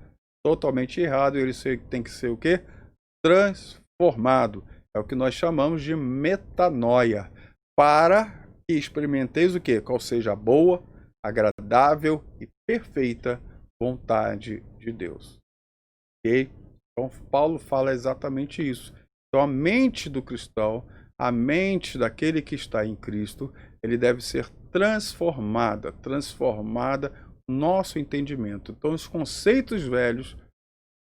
Totalmente errado. E ele tem que ser o quê? Transformado. É o que nós chamamos de metanoia. Para que experimenteis o quê? Qual seja a boa, agradável e perfeita vontade de Deus. Ok? Então Paulo fala exatamente isso. Então a mente do cristão, a mente daquele que está em Cristo, ele deve ser transformada no nosso entendimento. Então os conceitos velhos,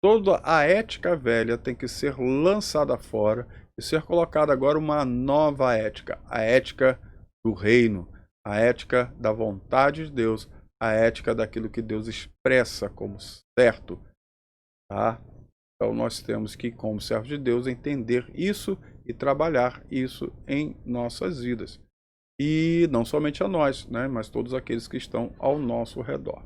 toda a ética velha tem que ser lançada fora e ser colocada agora uma nova ética, a ética do reino, a ética da vontade de Deus, a ética daquilo que Deus expressa como certo, tá? Então nós temos que, como servos de Deus, entender isso e trabalhar isso em nossas vidas. E não somente a nós, né, mas todos aqueles que estão ao nosso redor.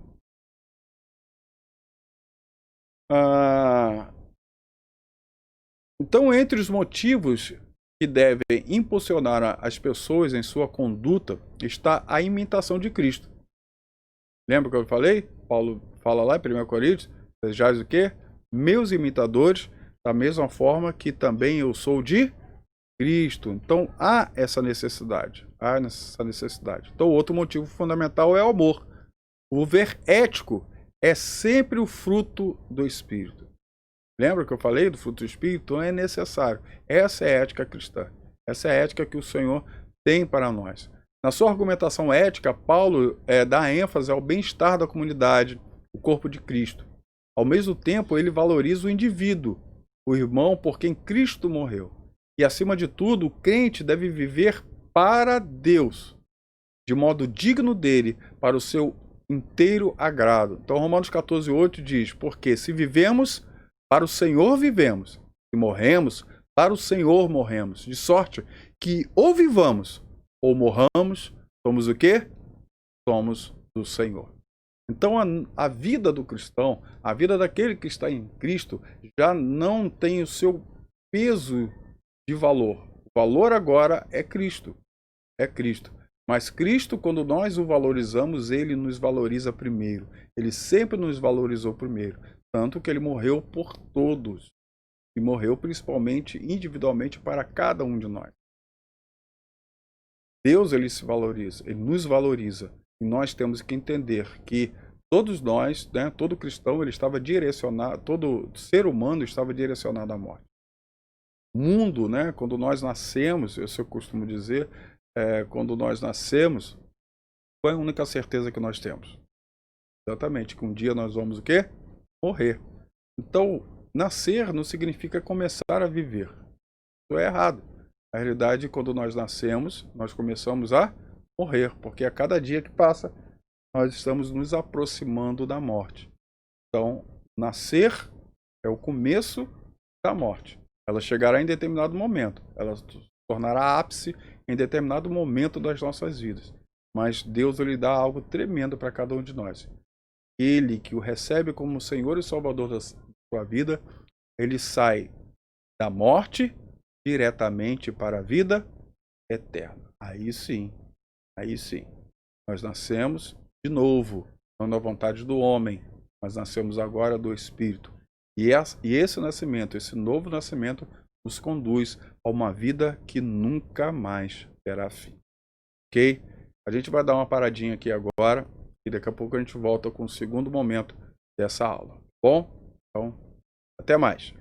Então, entre os motivos que devem impulsionar as pessoas em sua conduta está a imitação de Cristo. Lembra que eu falei? Paulo fala lá em 1 Coríntios, sejais o quê? Meus imitadores, da mesma forma que também eu sou de Cristo. Então há essa necessidade. Então, outro motivo fundamental é o amor. O ver ético é sempre o fruto do Espírito. Lembra que eu falei do fruto do Espírito? Então é necessário. Essa é a ética cristã. Essa é a ética que o Senhor tem para nós. Na sua argumentação ética, Paulo dá ênfase ao bem-estar da comunidade, o corpo de Cristo. Ao mesmo tempo, ele valoriza o indivíduo, o irmão por quem Cristo morreu. E, acima de tudo, o crente deve viver para Deus, de modo digno dele, para o seu inteiro agrado. Então, Romanos 14:8 diz, porque se vivemos, para o Senhor vivemos, se morremos, para o Senhor morremos. De sorte que ou vivamos, ou morramos, somos o quê? Somos do Senhor. Então a vida do cristão, a vida daquele que está em Cristo, já não tem o seu peso de valor. O valor agora é Cristo. É Cristo. Mas Cristo, quando nós o valorizamos, ele nos valoriza primeiro. Ele sempre nos valorizou primeiro. Tanto que ele morreu por todos. E morreu principalmente, individualmente, para cada um de nós. Deus, ele se valoriza, ele nos valoriza. E nós temos que entender que todos nós, né, todo cristão, ele estava direcionado, todo ser humano estava direcionado à morte. O mundo, né, quando nós nascemos, eu costumo dizer, quando nós nascemos, qual é a única certeza que nós temos? Exatamente, que um dia nós vamos o quê? Morrer. Então, nascer não significa começar a viver. Isso é errado. Na realidade, quando nós nascemos, nós começamos a morrer, porque a cada dia que passa, nós estamos nos aproximando da morte. Então, nascer é o começo da morte. Ela chegará em determinado momento, ela se tornará ápice em determinado momento das nossas vidas. Mas Deus, ele dá algo tremendo para cada um de nós. Ele que o recebe como Senhor e Salvador da sua vida, ele sai da morte diretamente para a vida eterna. Aí sim, nós nascemos de novo, não da vontade do homem, mas nascemos agora do Espírito. E esse nascimento, esse novo nascimento, nos conduz a uma vida que nunca mais terá fim. Ok? A gente vai dar uma paradinha aqui agora e daqui a pouco a gente volta com o segundo momento dessa aula. Bom? Então, até mais.